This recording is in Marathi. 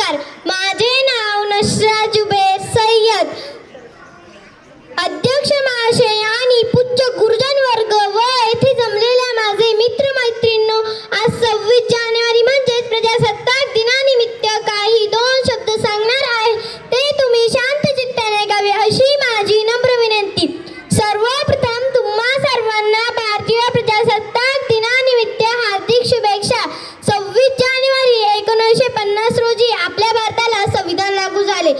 नमस्कार. माझे नाव नशरा जुबेर सय्यद. अध्यक्ष महाशय आणि पूज्य गुरुजन वर्ग व येथे जमलेल्या माझे मित्र मैत्रिणींनो, आज 26 जानेवारी म्हणजेच प्रजासत्ताक दिनानिमित्त काही 2 शब्द सांगणार आहे. ते तुम्ही शांत चित्ताने ऐकावे अशी माझी नम्र विनंती. सर्वप्रथम तुम्हा सर्वांना भारतीय प्रजासत्ताक दिनानिमित्त हार्दिक शुभेच्छा. 26 जानेवारी 1950 रोजी आपल्या भारताला संविधान लागू झाले.